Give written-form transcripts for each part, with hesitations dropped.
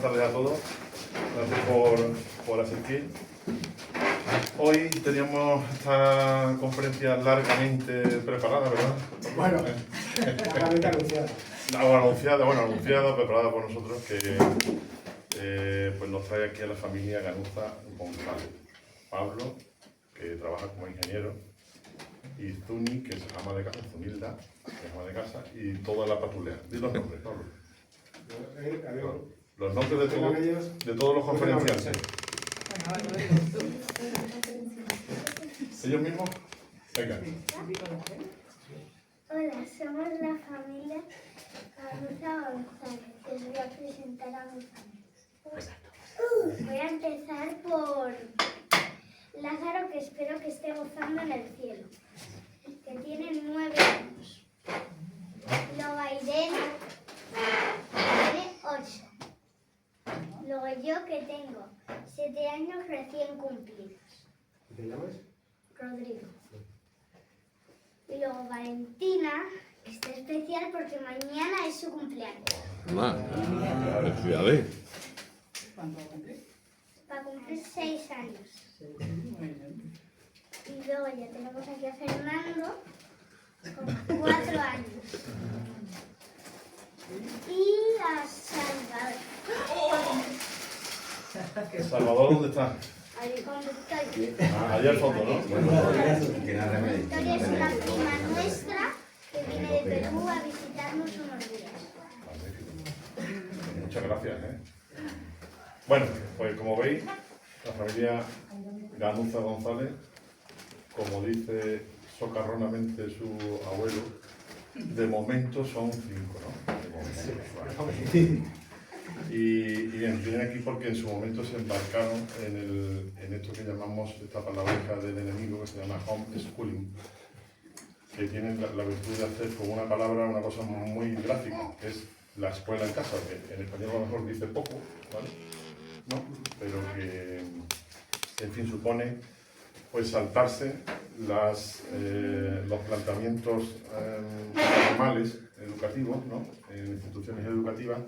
tardes a todos. Gracias por asistir. Hoy teníamos esta conferencia largamente preparada, ¿verdad? Bueno, largamente anunciada. Anunciada, preparada por nosotros, que pues nos trae aquí a la familia Ganuza González. Pablo, que trabaja como ingeniero, y Zuni, que es ama de casa, Zunilda, que es ama de casa, y toda la patrulla. Di los nombres, Pablo. Los nombres de todos los conferenciantes. ¿Ellos mismos? Venga. Hola, somos la familia Ganuza González. Les voy a presentar a mi familia. Voy a empezar por Lázaro, que espero que esté gozando en el cielo, que tiene 9 años. Luego Irene, tiene 8. Luego yo, que tengo 7 años recién cumplidos. ¿Te llamas? Rodrigo. Y luego Valentina, que está especial porque mañana es su cumpleaños. Felicidades. ¿Cuánto va a cumplir? Va a cumplir 6 años. Y luego ya tenemos aquí a Fernando, con 4 años. Y a Salvador. Salvador, ¿dónde está? Ahí con Victoria. Allá al fondo, ¿no? Victoria es una prima nuestra que viene de Perú a visitarnos unos días. Muchas gracias, Bueno, pues como veis, la familia Ganuza González, como dice socarronamente su abuelo, de momento son 5, ¿no? De momento. Y bien, vienen aquí porque en su momento se embarcaron en esto que llamamos, esta palabreja del enemigo, que se llama homeschooling, que tienen la virtud de hacer con una palabra una cosa muy gráfica, que es la escuela en casa, que en español a lo mejor dice poco, ¿vale? ¿No? Pero que, en fin, supone pues saltarse los planteamientos formales, educativos, ¿no? En instituciones educativas,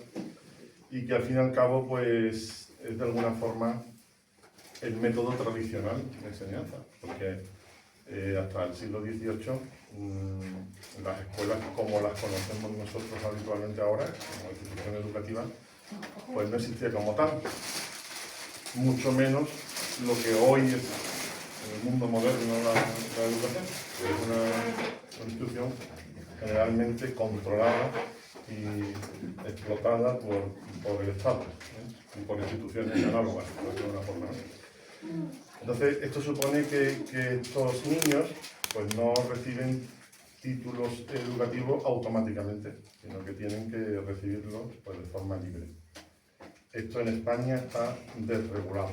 y que al fin y al cabo pues es de alguna forma el método tradicional de enseñanza, porque hasta el siglo XVIII las escuelas como las conocemos nosotros habitualmente ahora, como institución educativa, pues no existía como tal, mucho menos lo que hoy es en el mundo moderno la educación, que es una institución generalmente controlada y explotada por el Estado, y por instituciones análogas, por decirlo de una forma. Entonces, esto supone que estos niños pues no reciben títulos educativos automáticamente, sino que tienen que recibirlos pues, de forma libre. Esto en España está desregulado.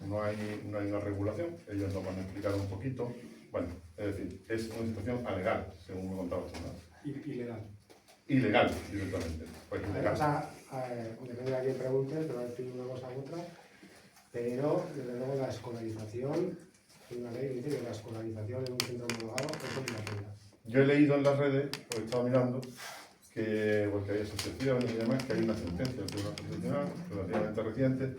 No hay una regulación, ellos nos van a explicar un poquito. Bueno, es decir, es una situación alegal, según me contaba usted, ¿no? Ilegal. Ilegal, directamente. Pues ilegal. O sea, depende de a quién pregunte, te va a decir una cosa u otra, pero desde luego la escolarización, hay una ley que dice que la escolarización en un centro homologado es obligatoria. Yo he leído en las redes, porque he estado mirando, porque hay asociaciones y demás, que hay una sentencia del Tribunal Constitucional relativamente reciente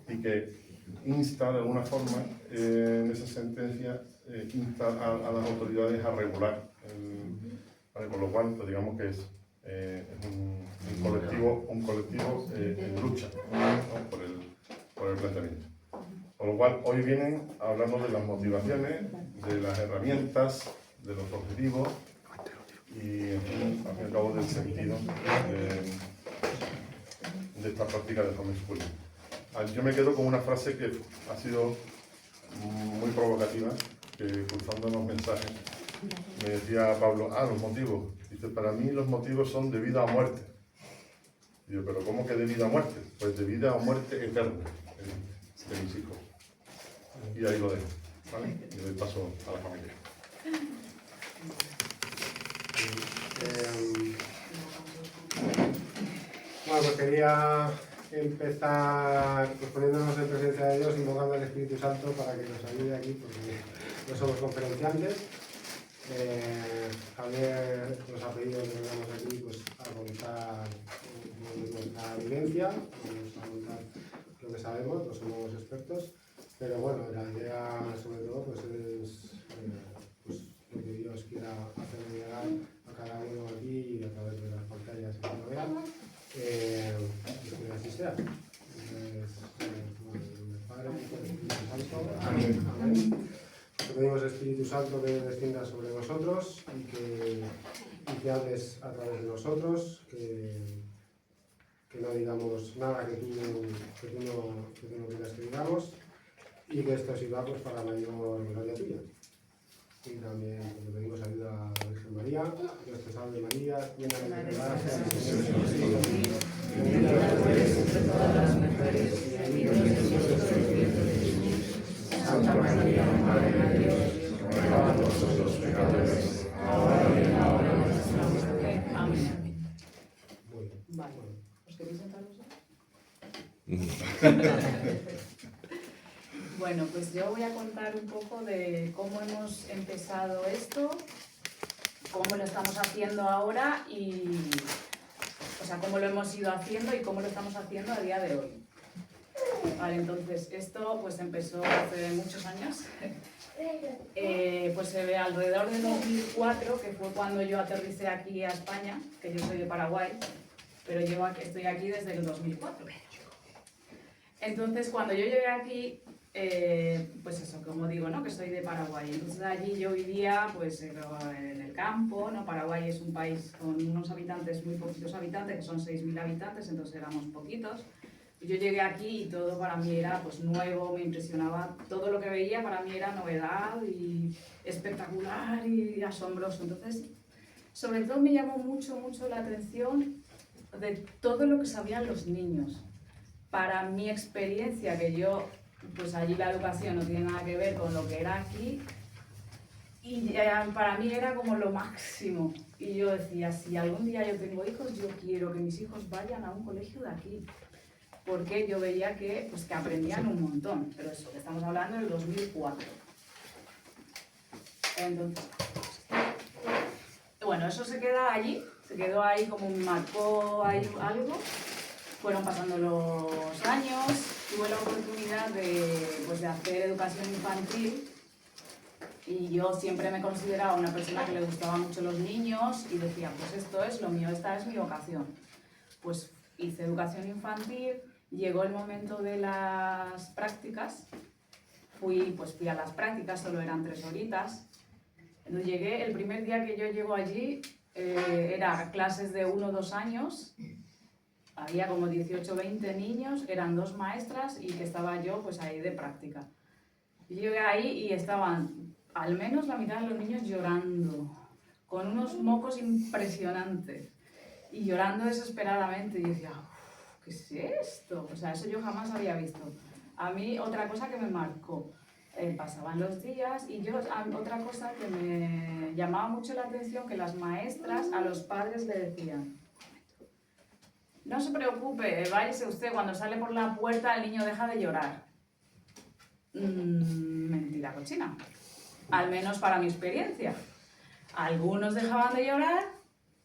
y que insta de alguna forma, en esa sentencia, insta a las autoridades a regular, con lo cual, pues, digamos que es un colectivo en lucha, ¿no? por el planteamiento. Con lo cual, hoy vienen hablando de las motivaciones, de las herramientas, de los objetivos y, en fin, al fin y al cabo, del sentido de esta práctica del homeschooling. Yo me quedo con una frase que ha sido muy provocativa, que cruzando los mensajes me decía Pablo, los motivos. Dice, para mí los motivos son de vida o muerte. Digo, pero ¿cómo que de vida o muerte? Pues de vida o muerte eterna de mis hijos. Y ahí lo dejo, ¿vale? Y doy paso a la familia. Bueno, pues quería empezar pues, poniéndonos en presencia de Dios, invocando al Espíritu Santo para que nos ayude aquí, porque no somos conferenciantes. Javier nos ha pedido que vengamos aquí pues, a contar nuestra vivencia, vamos a contar lo que sabemos, no somos expertos, pero bueno, la idea sobre todo pues, es pues, lo que Dios quiera hacer llegar a cada uno aquí a través de las pantallas que lo vean, y que así sea. Padre, Hijo y Espíritu Santo. Amén. Amén. Te pedimos, Espíritu Santo, que desciendas sobre nosotros y que hables a través de nosotros, que no digamos nada que tú no quieras que digamos, y que esto sirva pues, para mayor gloria tuya. Y también te pedimos ayuda a la Virgen María. Dios te salve María, llena de gracia, el Señor es contigo. Bendita eres entre todas las mujeres y bendito es el fruto de tu vientre, Jesús. Santa María, Madre de Dios, ruega por nosotros los pecadores, ahora y en la hora de nuestra muerte. Amén. Muy bien. Vale. ¿Os queréis sentar vosotros? Bueno, pues yo voy a contar un poco de cómo hemos empezado esto, cómo lo estamos haciendo ahora y, o sea, cómo lo hemos ido haciendo y cómo lo estamos haciendo a día de hoy. Vale, entonces esto pues empezó hace muchos años, pues se ve alrededor de 2004, que fue cuando yo aterricé aquí a España, que yo soy de Paraguay, pero estoy aquí desde el 2004. Entonces cuando yo llegué aquí, pues eso, como digo, ¿no? Que soy de Paraguay. Entonces allí yo vivía pues en el campo, ¿no? Paraguay es un país con unos habitantes, muy poquitos habitantes, que son 6.000 habitantes, entonces éramos poquitos. Y yo llegué aquí y todo para mí era pues nuevo, me impresionaba, todo lo que veía para mí era novedad y espectacular y asombroso. Entonces, sobre todo me llamó mucho la atención de todo lo que sabían los niños. Para mi experiencia, que yo, pues allí la educación no tiene nada que ver con lo que era aquí, y para mí era como lo máximo. Y yo decía, si algún día yo tengo hijos, yo quiero que mis hijos vayan a un colegio de aquí. Porque yo veía que, pues, que aprendían un montón. Pero eso, que estamos hablando del 2004. Entonces, bueno, eso se queda allí, se quedó ahí como marcó ahí algo. Fueron pasando los años, tuve la oportunidad de hacer educación infantil y yo siempre me consideraba una persona que le gustaban mucho los niños y decía, pues esto es lo mío, esta es mi vocación. Pues hice educación infantil, llegó el momento de las prácticas, fui a las prácticas, solo eran 3 horitas. Entonces llegué, el primer día que yo llego allí, era clases de 1 o 2 años. Había como 18 o 20 niños, eran 2 maestras y que estaba yo pues ahí de práctica. Y llegué ahí y estaban al menos la mitad de los niños llorando, con unos mocos impresionantes y llorando desesperadamente. Y yo decía, ¿qué es esto? O sea, eso yo jamás había visto. A mí otra cosa que me marcó, pasaban los días y yo, otra cosa que me llamaba mucho la atención, que las maestras a los padres le decían, no se preocupe, váyase usted, cuando sale por la puerta el niño deja de llorar. Mentira cochina, al menos para mi experiencia. Algunos dejaban de llorar,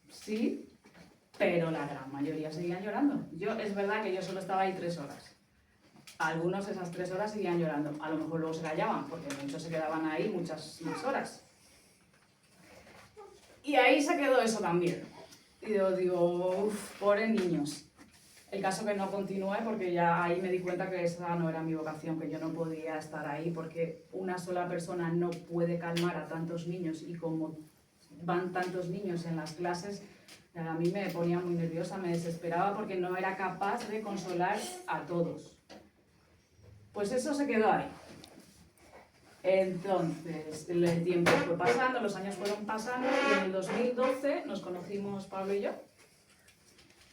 sí, pero la gran mayoría seguían llorando. Es verdad que yo solo estaba ahí 3 horas. Algunos esas 3 horas seguían llorando, a lo mejor luego se callaban, porque muchos se quedaban ahí muchas más horas. Y ahí se quedó eso también. Y yo digo, pobres niños. El caso que no continué porque ya ahí me di cuenta que esa no era mi vocación, que yo no podía estar ahí porque una sola persona no puede calmar a tantos niños y como van tantos niños en las clases, a mí me ponía muy nerviosa, me desesperaba porque no era capaz de consolar a todos. Pues eso se quedó ahí. Entonces, el tiempo fue pasando, los años fueron pasando y en el 2012 nos conocimos Pablo y yo.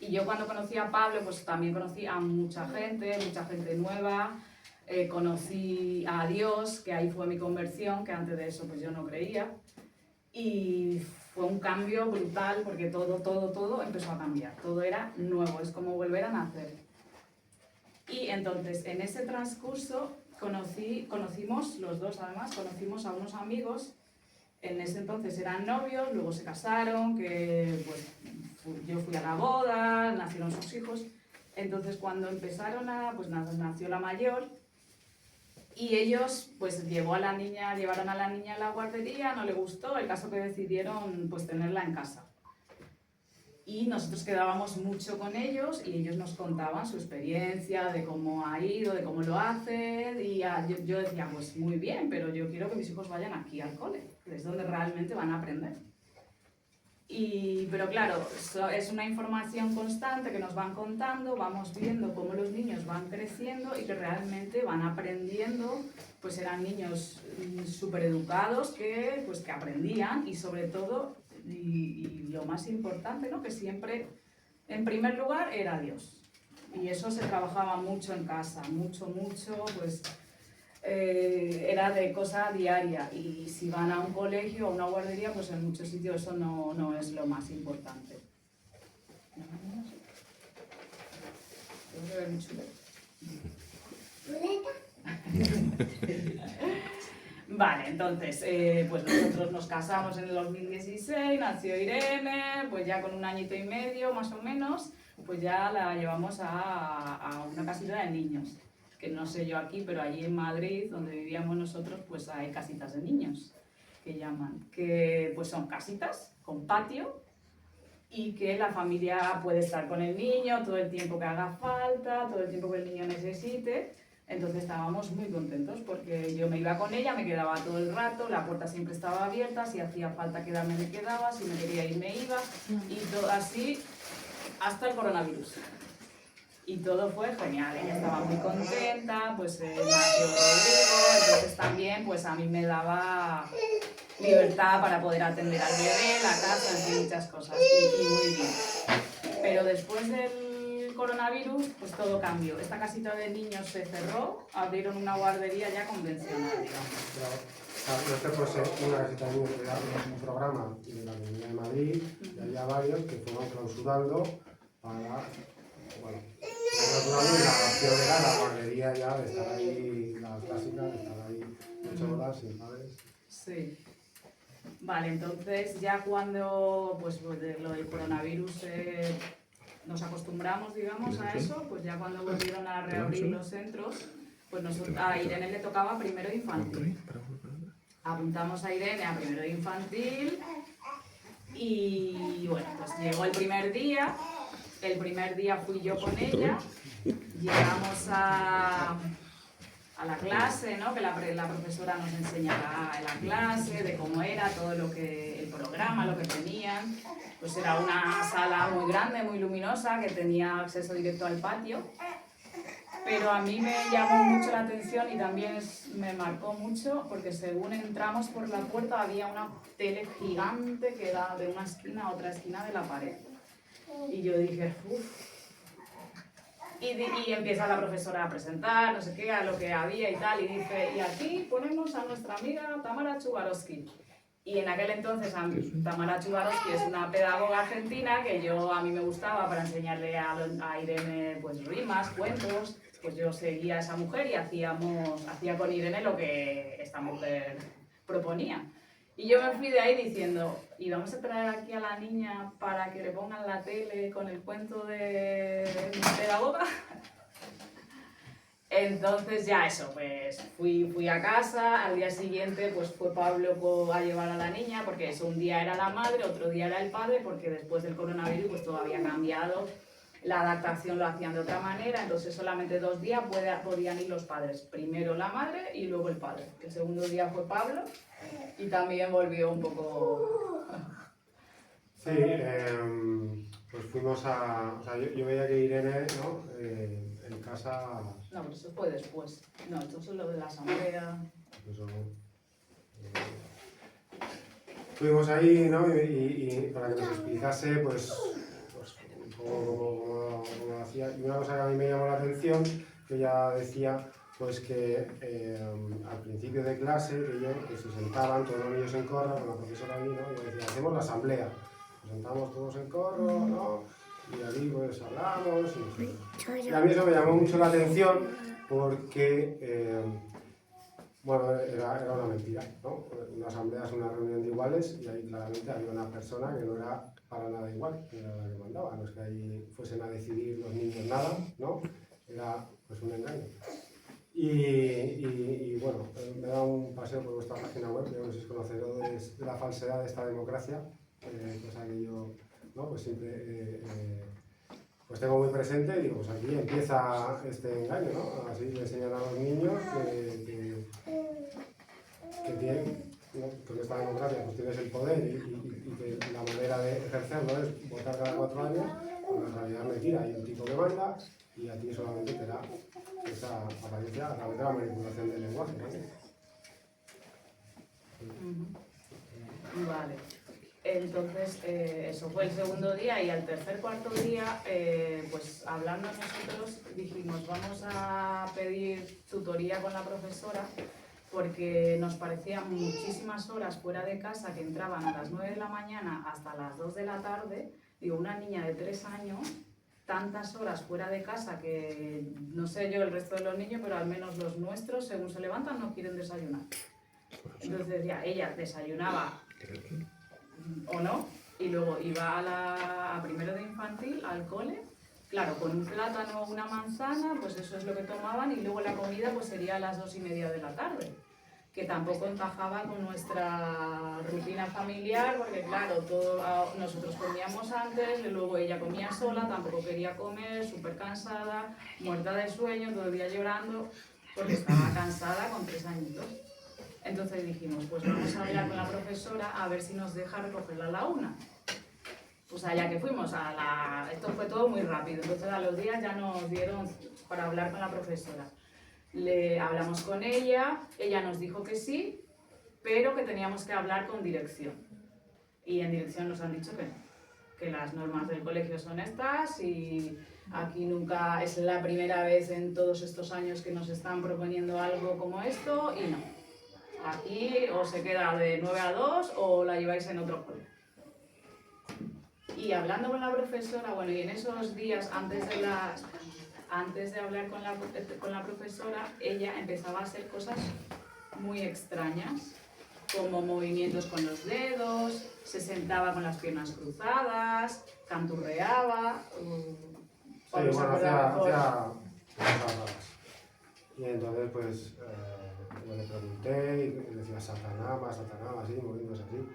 Y yo cuando conocí a Pablo, pues también conocí a mucha gente nueva, conocí a Dios, que ahí fue mi conversión, que antes de eso pues yo no creía. Y fue un cambio brutal porque todo empezó a cambiar, todo era nuevo, es como volver a nacer. Y entonces en ese transcurso conocimos, los dos además, conocimos a unos amigos En ese entonces eran novios, luego se casaron, que pues yo fui a la boda, nacieron sus hijos. Entonces cuando empezaron pues nació la mayor y ellos pues llevaron a la niña a la guardería, no le gustó, el caso que decidieron pues tenerla en casa. Y nosotros quedábamos mucho con ellos y ellos nos contaban su experiencia, de cómo ha ido, de cómo lo hacen. Y yo decía, pues muy bien, pero yo quiero que mis hijos vayan aquí al cole, que es donde realmente van a aprender. Pero claro, es una información constante que nos van contando, vamos viendo cómo los niños van creciendo y que realmente van aprendiendo. Pues eran niños súper educados que aprendían y sobre todo, y lo más importante, ¿no? Que siempre, en primer lugar, era Dios. Y eso se trabajaba mucho en casa, mucho, pues era de cosa diaria. Y si van a un colegio o a una guardería, pues en muchos sitios eso no es lo más importante. Vale, entonces, pues nosotros nos casamos en el 2016, nació Irene, pues ya con 1 añito y medio más o menos, pues ya la llevamos a una casita de niños, que no sé yo aquí, pero allí en Madrid, donde vivíamos nosotros, pues hay casitas de niños, que llaman, que pues son casitas con patio y que la familia puede estar con el niño todo el tiempo que haga falta, todo el tiempo que el niño necesite. Entonces estábamos muy contentos porque yo me iba con ella, me quedaba todo el rato, la puerta siempre estaba abierta, si hacía falta quedarme me quedaba, si me quería ir me iba y todo así hasta el coronavirus. Y todo fue genial, ella estaba muy contenta, pues nació Rodrigo, entonces también pues a mí me daba libertad para poder atender al bebé, la casa, en fin, muchas cosas y muy bien. Pero después del coronavirus, pues todo cambió. Esta casita de niños se cerró, abrieron una guardería ya convencional, digamos. Este fue una casita de niños, era un programa de la Comunidad de Madrid, y había varios que fueron clausurando para, bueno, clausurando y la opción era la guardería ya de estar ahí, la clásica, de estar ahí 8 horas sin padres. Sí. Vale, entonces ya cuando pues de lo del coronavirus nos acostumbramos, digamos, a eso, pues ya cuando volvieron a reabrir los centros, pues a Irene le tocaba primero de infantil. Apuntamos a Irene a primero de infantil y bueno, pues llegó el primer día fui yo con ella, llegamos a la clase, ¿no? Que la profesora nos enseñaba en la clase de cómo era todo el programa, lo que tenían. Pues era una sala muy grande, muy luminosa, que tenía acceso directo al patio. Pero a mí me llamó mucho la atención y también me marcó mucho porque según entramos por la puerta había una tele gigante que daba de una esquina a otra esquina de la pared. Y yo dije, uff. Y empieza la profesora a presentar, no sé qué, a lo que había y tal, y dice, y aquí ponemos a nuestra amiga Tamara Chubarovsky. Y en aquel entonces Tamara Chubarovsky es una pedagoga argentina que a mí me gustaba para enseñarle a Irene pues rimas, cuentos, pues yo seguía a esa mujer y hacía con Irene lo que esta mujer proponía. Y yo me fui de ahí diciendo, ¿y vamos a traer aquí a la niña para que le pongan la tele con el cuento de mi pedagoga? Entonces ya eso, pues fui a casa, al día siguiente pues fue Pablo a llevar a la niña, porque eso, un día era la madre, otro día era el padre, porque después del coronavirus pues todo había cambiado, la adaptación lo hacían de otra manera, entonces solamente 2 días podían ir los padres, primero la madre y luego el padre. El segundo día fue Pablo y también volvió un poco... Sí, pues fuimos a... O sea, yo veía que Irene, ¿no? En casa... No, pero eso fue después. No, esto es lo de la asamblea. Eso, fuimos ahí, ¿no? Y para que nos explicase, pues un poco cómo lo hacía. Y una cosa que a mí me llamó la atención, que ella decía, pues que al principio de clase, que se sentaban todos los niños en corro, con la profesora ahí, ¿no? Y decía, hacemos la asamblea. Nos sentamos todos en corro, ¿no? Y allí pues hablamos y a mí eso me llamó mucho la atención porque, bueno, era una mentira, ¿no? Una asamblea es una reunión de igualdad. iguales, y ahí claramente había una persona que no era para nada igual, que era la que mandaba. No es que ahí fuesen a decidir los niños nada, ¿no? Era pues un engaño. Y bueno, me da un paseo por vuestra página web, yo no sé si conocedores de la falsedad de esta democracia, cosa que yo, ¿no? Pues siempre pues tengo muy presente y digo, pues aquí empieza este engaño, ¿no? Así le enseñan a los niños que tienen, ¿no? Que en esta democracia pues tienes el poder y que la manera de ejercerlo es votar cada 4 años, cuando en realidad es mentira, hay un tipo que manda y a ti solamente te da esa apariencia a través de la manipulación del lenguaje, ¿no? Vale. Entonces, eso fue el segundo día y al tercer, cuarto día, pues hablando nosotros dijimos, vamos a pedir tutoría con la profesora porque nos parecían muchísimas horas fuera de casa que entraban a las 9 de la mañana hasta las 2 de la tarde. Digo, una niña de 3 años, tantas horas fuera de casa que no sé yo el resto de los niños, pero al menos los nuestros, según se levantan, no quieren desayunar. Entonces decía, ella desayunaba o no, y luego iba a primero de infantil, al cole, claro, con un plátano o una manzana, pues eso es lo que tomaban, y luego la comida pues sería a las 2:30 de la tarde, que tampoco encajaba con nuestra rutina familiar, porque claro, nosotros comíamos antes, y luego ella comía sola, tampoco quería comer, súper cansada, muerta de sueño, todo el día llorando, porque estaba cansada con 3 añitos. Entonces dijimos, pues vamos a hablar con la profesora a ver si nos deja recogerla a la 1. Pues allá que fuimos, esto fue todo muy rápido, entonces a los días ya nos dieron para hablar con la profesora. Le hablamos con ella nos dijo que sí, pero que teníamos que hablar con dirección. Y en dirección nos han dicho que no, que las normas del colegio son estas y aquí nunca, es la primera vez en todos estos años que nos están proponiendo algo como esto y no. Aquí o se queda de 9 a 2 o la lleváis en otro colegio. Y hablando con la profesora, bueno, y en esos días antes de hablar con la profesora, ella empezaba a hacer cosas muy extrañas, como movimientos con los dedos, se sentaba con las piernas cruzadas, canturreaba. Sí, bueno, hacía cosas raras. Y entonces, pues, yo le pregunté y decía Satanás, así, moviéndose así.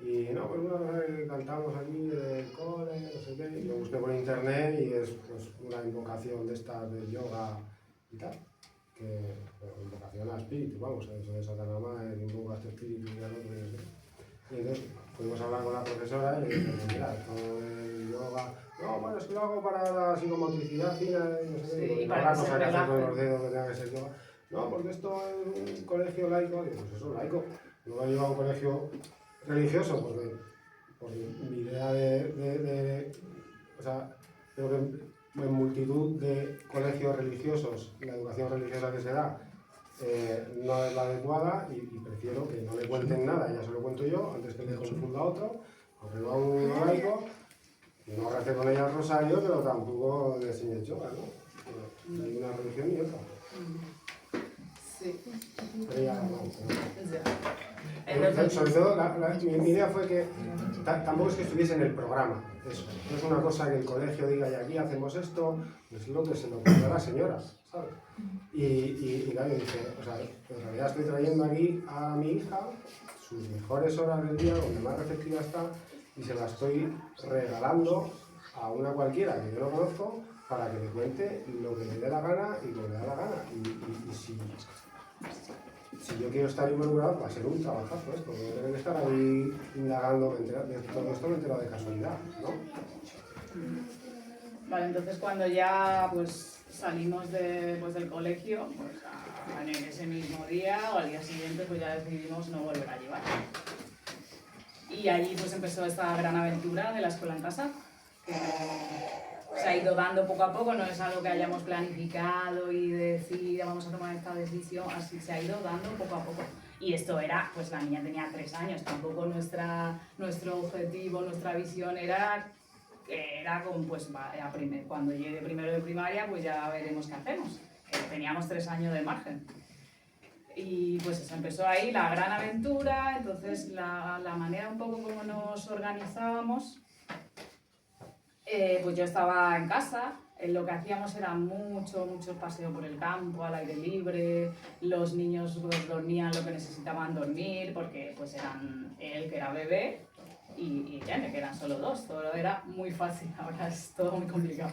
Y no, pues una cosa que cantamos aquí del cole, no sé qué, y lo busqué por internet y es pues, una invocación de estas de yoga y tal. Que invocación al espíritu, vamos, eso de Satanás, invoca a este espíritu y al otro, y no sé. Y entonces fuimos a hablar con la profesora y le dije, mira, todo el yoga, no, bueno, es que lo hago para la psicomotricidad fina y no sé qué, Sí, y para para que no se sacar relaje. con los dedos que tenga que ser yoga. No, porque esto es un colegio laico, y pues eso, laico. No lo he llevado a un colegio religioso, porque mi idea o sea, creo que en multitud de colegios religiosos, la educación religiosa que se da no es la adecuada y prefiero que no le cuenten nada, ya se lo cuento yo, antes que le confunda a otro, porque va a un laico, no recé con ella el rosario, pero tampoco le enseñé yoga, ¿no? Hay una religión y otra. Sí. Pero ya no. Entonces, Sobre todo, mi idea fue que tampoco es que estuviese en el programa, eso. No es una cosa que el colegio diga, y aquí hacemos esto, es lo que se lo ocurre a la señora, ¿sabes? Y claro, yo dije, o sea, en realidad estoy trayendo aquí a mi hija sus mejores horas del día, donde más receptiva está, y se la estoy regalando a una cualquiera que yo no conozco para que le cuente lo que le dé la gana y como le da la gana. Y si yo quiero estar involucrado, va a ser un trabajazo esto, no tengo que estar ahí indagando, de todo esto me he enterado de casualidad, ¿no? Vale, entonces cuando ya pues salimos del colegio, pues en ese mismo día o al día siguiente pues ya decidimos no volver a llevar. Y allí pues empezó esta gran aventura de la escuela en casa, que se ha ido dando poco a poco, no es algo que hayamos planificado y decir vamos a tomar esta decisión, así se ha ido dando poco a poco. Y esto era, pues la niña tenía 3 años, tampoco nuestro objetivo, nuestra visión era con, pues cuando llegue primero de primaria, pues ya veremos qué hacemos. Teníamos 3 años de margen. Y pues eso, empezó ahí la gran aventura. Entonces la manera un poco como nos organizábamos, pues yo estaba en casa. Lo que hacíamos era mucho paseo por el campo, al aire libre. Los niños pues, dormían lo que necesitaban dormir, porque pues eran él, que era bebé, y Jenny, que eran solo dos. Todo era muy fácil, ahora es todo muy complicado.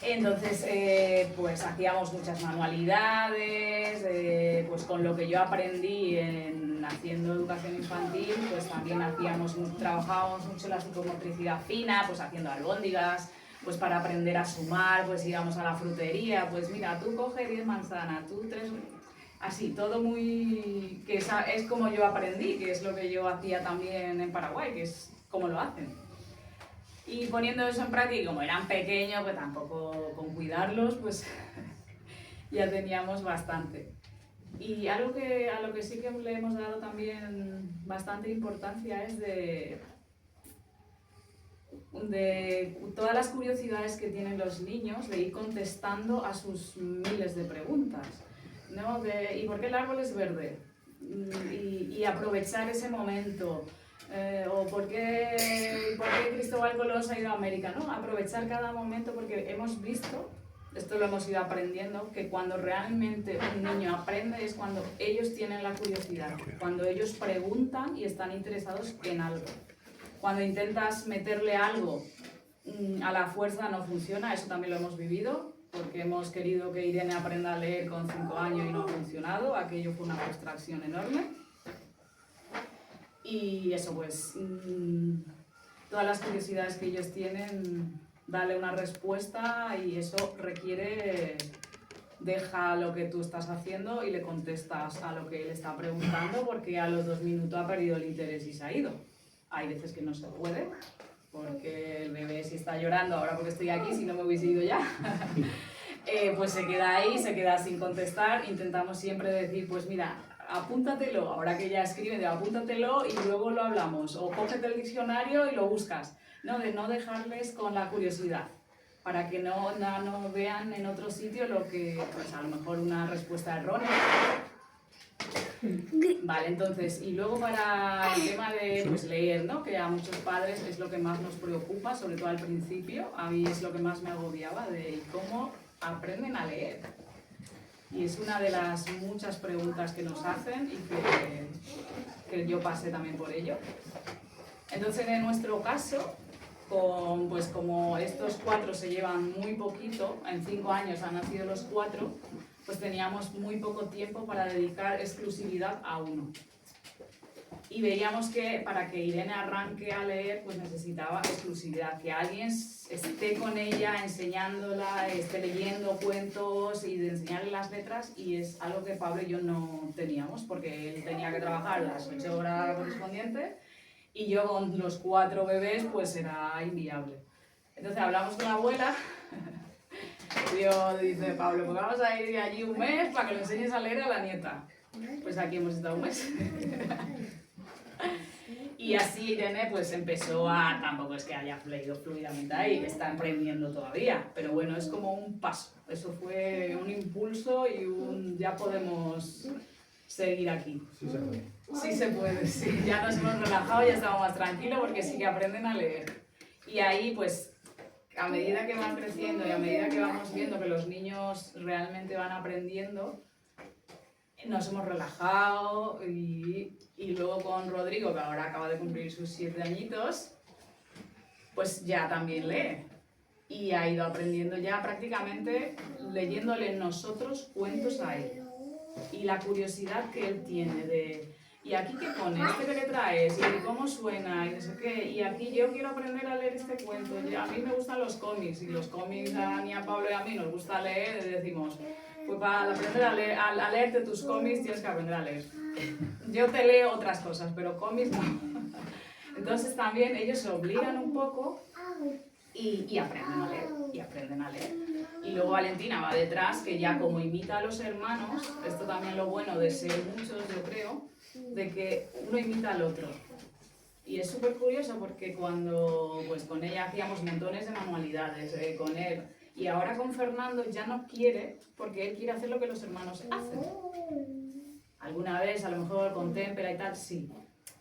Entonces, pues hacíamos muchas manualidades, pues con lo que yo aprendí haciendo educación infantil, pues también trabajábamos mucho la psicomotricidad fina, pues haciendo albóndigas, pues para aprender a sumar, pues íbamos a la frutería, pues mira, tú coge 10 manzanas, tú 3... Así, todo muy... que es como yo aprendí, que es lo que yo hacía también en Paraguay, que es como lo hacen. Y poniendo eso en práctica, como eran pequeños, pues tampoco con cuidarlos, pues ya teníamos bastante. Y algo a lo que sí que le hemos dado también bastante importancia es de todas las curiosidades que tienen los niños, de ir contestando a sus miles de preguntas, ¿no? ¿Y por qué el árbol es verde? Y aprovechar ese momento. O por qué Cristóbal Colón se ha ido a América, ¿no? Aprovechar cada momento, porque hemos visto, esto lo hemos ido aprendiendo, que cuando realmente un niño aprende es cuando ellos tienen la curiosidad, cuando ellos preguntan y están interesados en algo. Cuando intentas meterle algo a la fuerza no funciona, eso también lo hemos vivido, porque hemos querido que Irene aprenda a leer con 5 años y no ha funcionado, aquello fue una frustración enorme. Y eso pues, todas las curiosidades que ellos tienen, darle una respuesta, y eso requiere, deja lo que tú estás haciendo y le contestas a lo que él está preguntando, porque a los 2 minutos ha perdido el interés y se ha ido. Hay veces que no se puede, porque el bebé si está llorando, ahora porque estoy aquí, si no me hubiese ido ya, pues se queda ahí, se queda sin contestar. Intentamos siempre decir, pues mira, apúntatelo, ahora que ya escribe, apúntatelo y luego lo hablamos, o cógete el diccionario y lo buscas, ¿no? De no dejarles con la curiosidad, para que no vean en otro sitio lo que, pues a lo mejor una respuesta errónea. Vale, entonces, y luego para el tema de pues, leer, ¿no? Que a muchos padres es lo que más nos preocupa, sobre todo al principio, a mí es lo que más me agobiaba, de cómo aprenden a leer. Y es una de las muchas preguntas que nos hacen y que yo pasé también por ello. Entonces, en nuestro caso, pues como estos 4 se llevan muy poquito, en 5 años han nacido los 4, pues teníamos muy poco tiempo para dedicar exclusividad a uno. Y veíamos que para que Irene arranque a leer, pues necesitaba exclusividad, que alguien esté con ella enseñándola, esté leyendo cuentos y de enseñarle las letras, y es algo que Pablo y yo no teníamos, porque él tenía que trabajar las 8 horas correspondientes y yo con los 4 bebés pues era inviable. Entonces hablamos con la abuela. Dios dice, Pablo, pues vamos a ir allí un mes para que le enseñes a leer a la nieta. Pues aquí hemos estado un mes. Y así Irene pues empezó tampoco es que haya leído fluidamente ahí, está aprendiendo todavía, pero bueno, es como un paso. Eso fue un impulso y ya podemos seguir aquí. Sí se puede. Sí se puede, sí. Ya nos hemos relajado, ya estamos más tranquilos porque sí que aprenden a leer. Y ahí pues a medida que van creciendo y a medida que vamos viendo que los niños realmente van aprendiendo, nos hemos relajado y luego con Rodrigo, que ahora acaba de cumplir sus 7 añitos, pues ya también lee. Y ha ido aprendiendo ya prácticamente leyéndole nosotros cuentos a él. Y la curiosidad que él tiene de... ¿Y aquí qué pone? ¿Este qué le traes? ¿Y cómo suena? Y no sé qué. Y aquí yo quiero aprender a leer este cuento. A mí me gustan los cómics. Y los cómics a mí, a Pablo y a mí nos gusta leer. Y decimos, pues para aprender a leerte tus cómics tienes que aprender a leer. Yo te leo otras cosas, pero cómics no. Entonces también ellos se obligan un poco y aprenden a leer. Y aprenden a leer. Y luego Valentina va detrás, que ya como imita a los hermanos, esto también lo bueno de ser muchos, yo creo, de que uno imita al otro. Y es súper curioso porque cuando pues con ella hacíamos montones de manualidades, con él, Y ahora con Fernando ya no quiere, porque él quiere hacer lo que los hermanos hacen. Alguna vez, a lo mejor con témpera y tal, sí.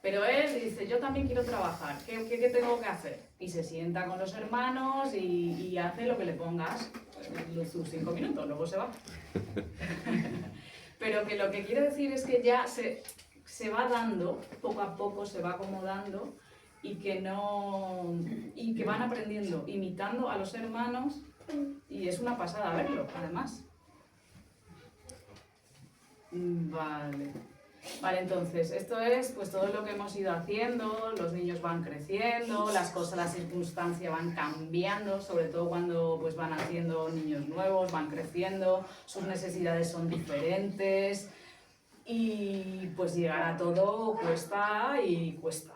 Pero él dice, yo también quiero trabajar, ¿qué tengo que hacer? Y se sienta con los hermanos y hace lo que le pongas, sus 5 minutos, luego se va. Pero que lo que quiero decir es que ya se va dando, poco a poco se va acomodando y que van aprendiendo, imitando a los hermanos, y es una pasada verlo, además. Vale, entonces, esto es pues todo lo que hemos ido haciendo, los niños van creciendo, las circunstancias van cambiando, sobre todo cuando pues van haciendo niños nuevos, van creciendo, sus necesidades son diferentes y pues llegar a todo cuesta y cuesta.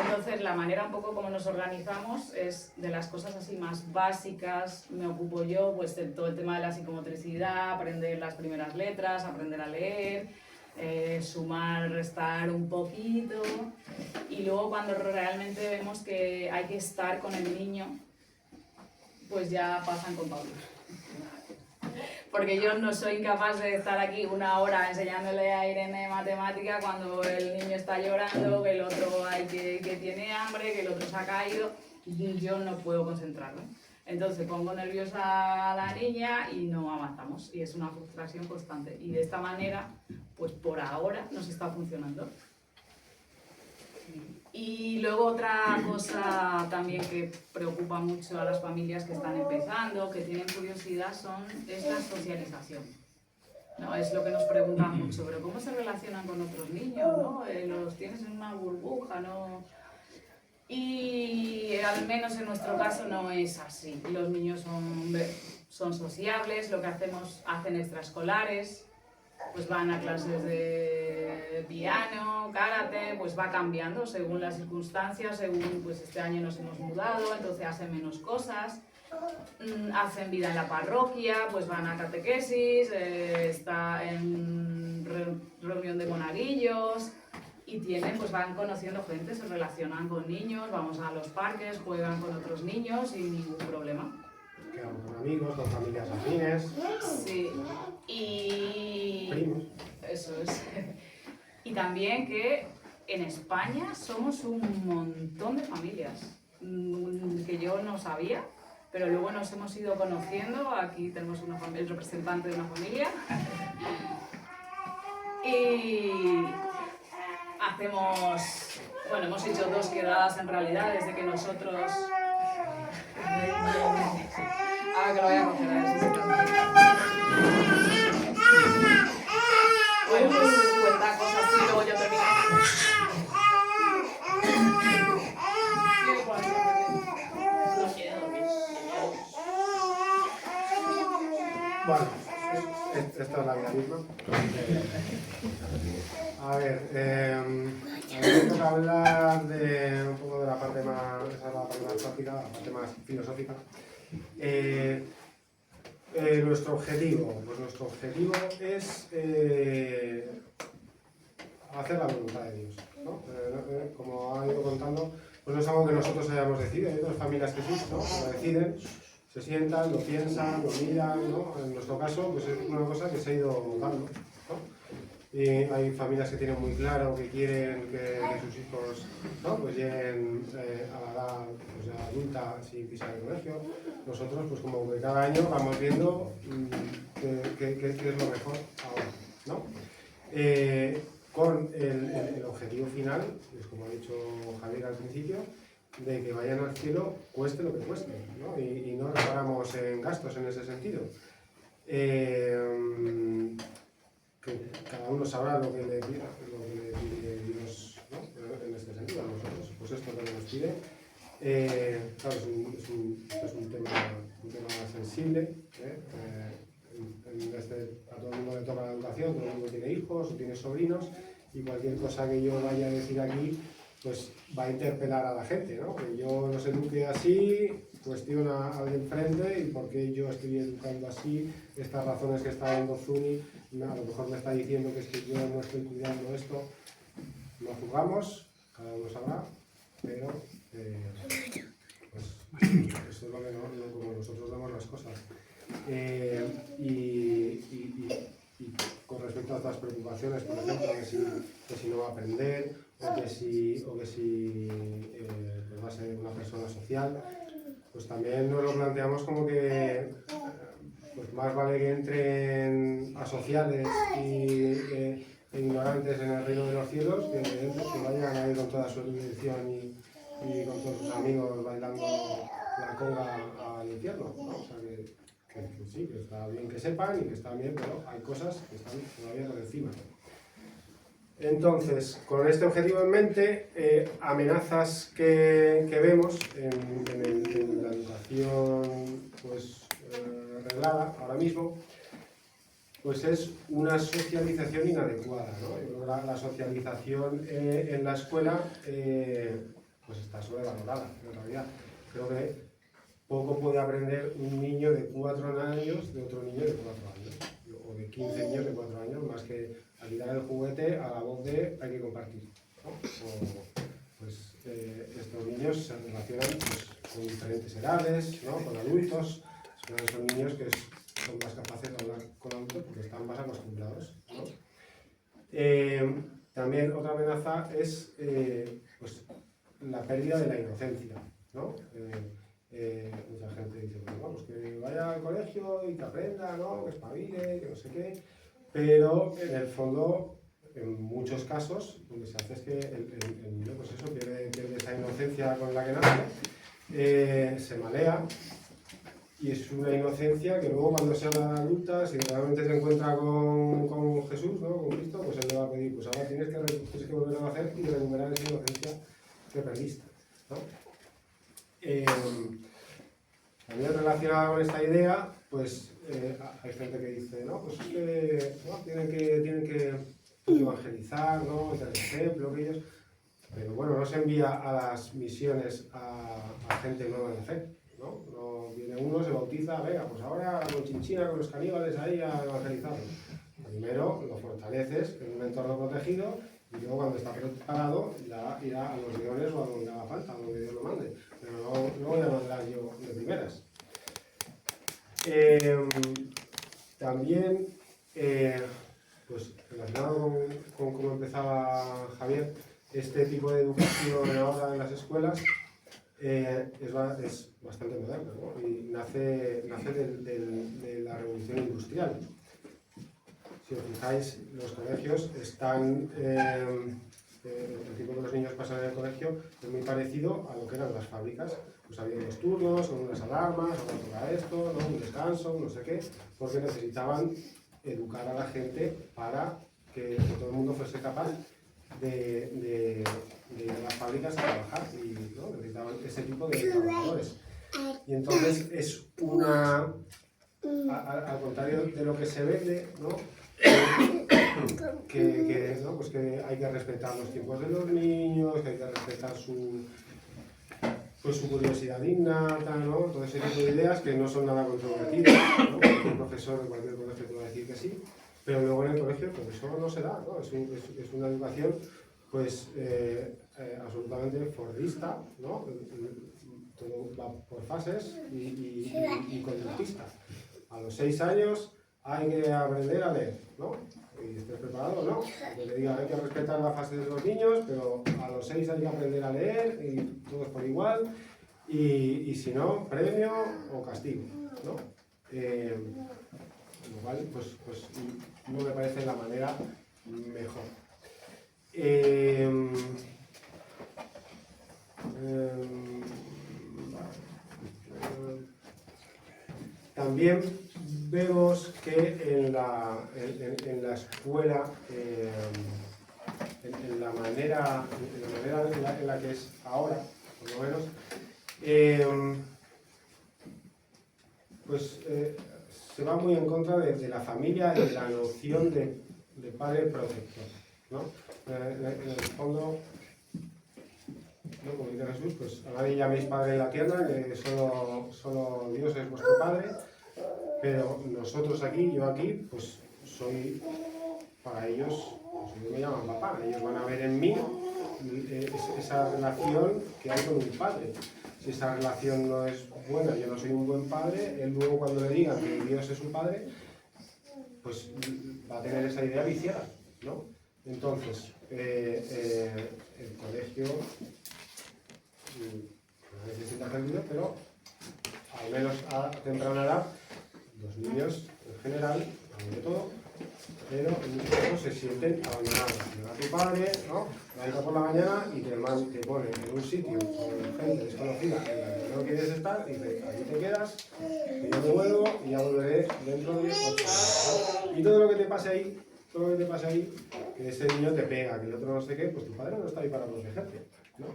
Entonces, la manera un poco como nos organizamos es de las cosas así más básicas. Me ocupo yo pues de todo el tema de la psicomotricidad, aprender las primeras letras, aprender a leer, sumar, restar un poquito. Y luego cuando realmente vemos que hay que estar con el niño, pues ya pasan con Pablo. Porque yo no soy incapaz de estar aquí 1 hora enseñándole a Irene matemática cuando el niño está llorando, que el otro que tiene hambre, que el otro se ha caído. Yo no puedo concentrarme. Entonces pongo nerviosa a la niña y no avanzamos. Y es una frustración constante. Y de esta manera, pues por ahora nos está funcionando. Y luego otra cosa también que preocupa mucho a las familias que están empezando, que tienen curiosidad, es la socialización. ¿No? Es lo que nos preguntan mucho, pero ¿cómo se relacionan con otros niños? ¿No? ¿Los tienes en una burbuja? ¿No? Y al menos en nuestro caso no es así. Los niños son sociables, lo que hacen extraescolares, pues van a clases de piano, karate, pues va cambiando según las circunstancias, según pues este año nos hemos mudado, entonces hacen menos cosas, hacen vida en la parroquia, pues van a catequesis, está en reunión de monaguillos y pues van conociendo gente, se relacionan con niños, vamos a los parques, juegan con otros niños sin ningún problema. Quedan con amigos, con familias afines. Sí, y primos. Eso es. Y también que en España somos un montón de familias que yo no sabía, pero luego nos hemos ido conociendo. Aquí tenemos el representante de una familia y hemos hecho 2 quedadas en realidad desde que nosotros... Ahora que lo voy a coger, a ver si se Bueno, pues cuenta cosas y luego yo termino. Bueno, esta es la vida misma. A ver, me toca hablar un poco de la parte más, esa es la parte más práctica, la parte más filosófica. Nuestro objetivo es hacer la voluntad de Dios, ¿no? Como ha ido contando, pues no es algo que nosotros hayamos decidido, hay otras familias que sí, ¿no? Lo deciden, se sientan, lo piensan, lo miran, ¿no? En nuestro caso, pues es una cosa que se ha ido dando, ¿no? Y hay familias que tienen muy claro que quieren que sus hijos, ¿no? Pues lleguen a la edad pues, ya adulta sin pisar el colegio. Nosotros, pues como que cada año vamos viendo qué es lo mejor ahora, ¿no? Con el objetivo final, pues como ha dicho Javier al principio, de que vayan al cielo cueste lo que cueste, ¿no? Y no reparamos en gastos en ese sentido. Que cada uno sabrá lo que le pide Dios, ¿no? En este sentido, a nosotros, pues esto es lo que nos pide. Claro, es un tema sensible, a todo el mundo le toca la educación, todo el mundo tiene hijos o tiene sobrinos, y cualquier cosa que yo vaya a decir aquí, pues va a interpelar a la gente, ¿no? Que yo los eduque así, cuestiona al de enfrente y por qué yo estoy educando así, estas razones que está dando Zuni, a lo mejor me está diciendo que es que yo no estoy cuidando esto. No juzgamos, cada uno sabrá, pero pues, Eso es lo que no como nosotros vemos las cosas. Y con respecto a otras preocupaciones, por ejemplo, que si no va a aprender, o que si pues va a ser una persona social, pues también nos lo planteamos como que pues más vale que entren asociales e ignorantes en el reino de los cielos que vayan a ir con toda su erudición y con todos sus amigos bailando la conga al infierno, ¿no? O sea que sí, que está bien que sepan y que están bien, pero hay cosas que están todavía por encima. Entonces, con este objetivo en mente, amenazas que vemos en la educación pues, reglada ahora mismo, pues es una socialización inadecuada, ¿no? Yo creo que la socialización en la escuela pues está sobrevalorada, en realidad. Creo que poco puede aprender un niño de 4 años de otro niño de 4 años, o de 15 niños de 4 años, más que a quitar el juguete a la voz de hay que compartir, ¿no? Pues estos niños se relacionan pues, con diferentes edades, ¿no? Con adultos, son niños que son más capaces de hablar con adultos porque están más acostumbrados, ¿no? También otra amenaza es pues, la pérdida de la inocencia, ¿no? Mucha gente dice, bueno, pues que vaya al colegio y que aprenda, ¿no? Que espabile, que no sé qué, pero en el fondo, en muchos casos, lo que se hace es que el niño pues eso, pierde esa inocencia con la que nace, se malea, y es una inocencia que luego cuando sea una adulta, si realmente se encuentra con Jesús, ¿no? Con Cristo, pues él le va a pedir, pues ahora tienes que volver a hacer y recuperar esa inocencia que perdiste, ¿no? También relacionada con esta idea, pues hay gente que dice, no, pues es que ¿no? tienen que evangelizar, ¿no? Dar ejemplo, que ellos... Pero bueno, no se envía a las misiones a gente nueva de fe, ¿no? No viene uno, se bautiza, venga, pues ahora con Chinchina, con los caníbales ahí a evangelizarlos. Primero lo fortaleces en un entorno protegido y luego cuando está preparado ya irá a los leones o a donde haga falta, a donde Dios lo mande. Pero no voy a mandar yo de primeras. También, pues relacionado con cómo empezaba Javier, este tipo de educación ahora en las escuelas es bastante moderna, ¿no? Y nace de la revolución industrial. Si os fijáis, los colegios están, el tiempo que los niños pasan en el colegio es muy parecido a lo que eran las fábricas. Pues había unos turnos, con unas alarmas, ahora toca esto, ¿no? Un descanso, no sé qué, porque necesitaban educar a la gente para que todo el mundo fuese capaz de ir a las fábricas a trabajar y ¿no? necesitaban ese tipo de trabajadores. Y entonces es una, al contrario de lo que se vende, ¿no? ¿no? Pues que hay que respetar los tiempos de los niños, que hay que respetar su curiosidad innata, ¿no? Todo ese tipo de ideas que no son nada controvertidas, ¿no? Cualquier profesor de cualquier colegio te va a decir que sí, pero luego en el colegio pues eso no se da, ¿no? Es una educación pues absolutamente fordista, ¿no? Todo va por fases y conductista. A los 6 años hay que aprender a leer, ¿no? Y estés preparado, ¿no? Que le diga, hay que respetar la fase de los niños, pero a los 6 hay que aprender a leer y todos por igual, y si no, premio o castigo, ¿no? Lo cual, pues no me parece la manera mejor. También vemos que en la escuela, en la manera en la que es ahora, por lo menos, pues se va muy en contra de la familia y de la noción de padre protector, ¿no? En el fondo, ¿no? Como dice Jesús, pues a nadie llaméis padre en la tierra, que solo Dios es vuestro padre, pero nosotros aquí, yo aquí, pues soy para ellos, pues ellos me llaman papá, ellos van a ver en mí esa relación que hay con un padre. si esa relación no es buena, yo no soy un buen padre, él luego cuando le diga que Dios es su padre, pues va a tener esa idea viciada, ¿no? Entonces, el colegio no necesita perdido, pero al menos a temprana edad, los niños en general, de todo, pero en muchos casos se sienten abandonados. Llega tu padre, ¿no? Levanta por la mañana y te pone en un sitio con gente desconocida en la que no quieres estar y dice, aquí te quedas, que yo me vuelvo y ya volveré dentro de 8 horas, ¿no? Y todo lo que te pase ahí, que ese niño te pega, que el otro no sé qué, pues tu padre no está ahí para protegerte, ¿no?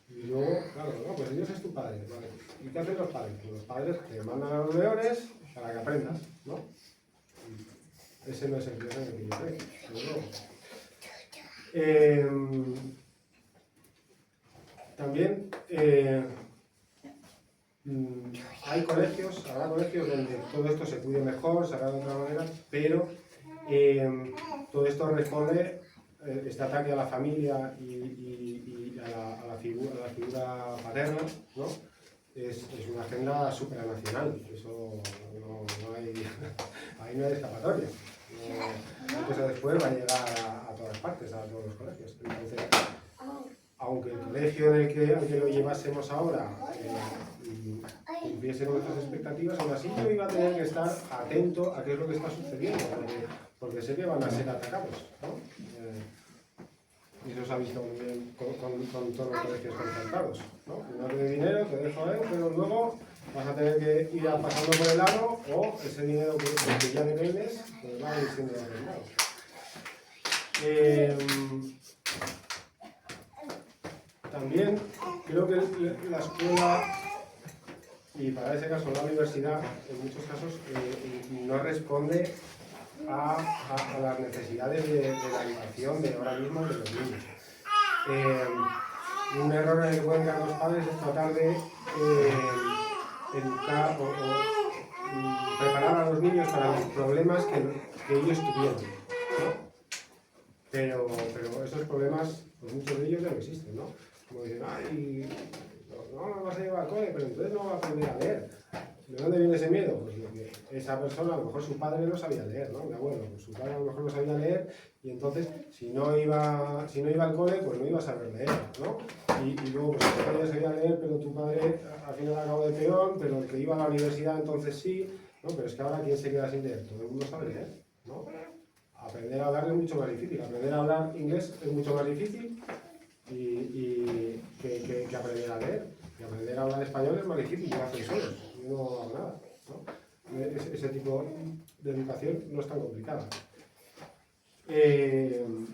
Y luego, claro, no, pues Dios es tu padre, ¿vale? ¿Y qué hacen los padres? Pues los padres te mandan a los leones para que aprendas, ¿no? Ese no es el Dios en el que yo creo, desde luego. También hay colegios, habrá colegios donde todo esto se cuide mejor, se hará de otra manera, pero todo esto responde, este ataque a la familia y a la figura paterna, ¿no? Es una agenda supranacional, eso no hay, ahí no hay escapatoria. Antes o después va a llegar a todas partes, a todos los colegios. Entonces, aunque el colegio al que lo llevásemos ahora cumpliese nuestras expectativas, aún así yo iba a tener que estar atento a qué es lo que está sucediendo, porque sé que van a ser atacados, ¿no? Y eso se ha visto muy bien con todos los colegios concertados, ¿no? No te doy dinero, te dejo pero luego vas a tener que ir pasando por el lado o ese dinero que ya dependes, pues va a ir siendo arreglado. También creo que la escuela, y para ese caso la universidad, en muchos casos no responde a las necesidades de la educación de ahora mismo de los niños. Un error en el que pueden caer los padres es tratar de educar o preparar a los niños para los problemas que ellos tuvieron, ¿no? Pero esos problemas, pues muchos de ellos ya no existen, ¿no? Como dicen, ay, no vas a llevar al cole, pero entonces no va a aprender a leer. ¿De dónde viene ese miedo? Pues porque esa persona, a lo mejor su padre no sabía leer, ¿no? Mi abuelo, pues su padre a lo mejor no sabía leer y entonces si no iba al cole, pues no iba a saber leer, ¿no? Y luego, pues tu padre ya sabía leer, pero tu padre al final acabó de peón, pero el que iba a la universidad entonces sí, ¿no? Pero es que ahora ¿quién se queda sin leer? Todo el mundo sabe leer, ¿no? Aprender a hablar es mucho más difícil, aprender a hablar inglés es mucho más difícil que aprender a leer. Y aprender a hablar español es más difícil, yo lo hacen solos, yo no hago nada, ¿no? Ese tipo de educación no es tan complicada. En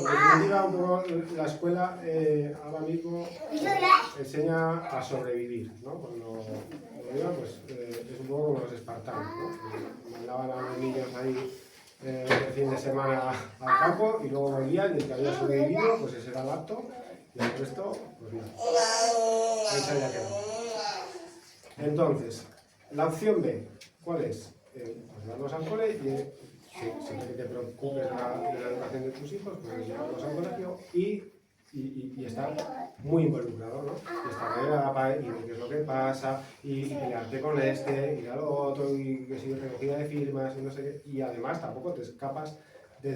definitiva, un poco la escuela ahora mismo enseña a sobrevivir, ¿no? Cuando iba, pues es un poco como los espartanos, ¿no? Mandaban a los niños ahí el fin de semana al campo y luego volvían y el que había sobrevivido, pues ese era el apto y el resto, pues nada. Ahí se había quedado. Entonces, la opción B, ¿cuál es? Pues llevarlos al cole y siempre que te preocupes de la educación de tus hijos, pues llevarlos al colegio y estar muy involucrado, ¿no? Y estar en la PAE y ver qué es lo que pasa, y pelearte con este, y a lo otro, y que sigue recogida de firmas, y no sé qué. Y además tampoco te escapas de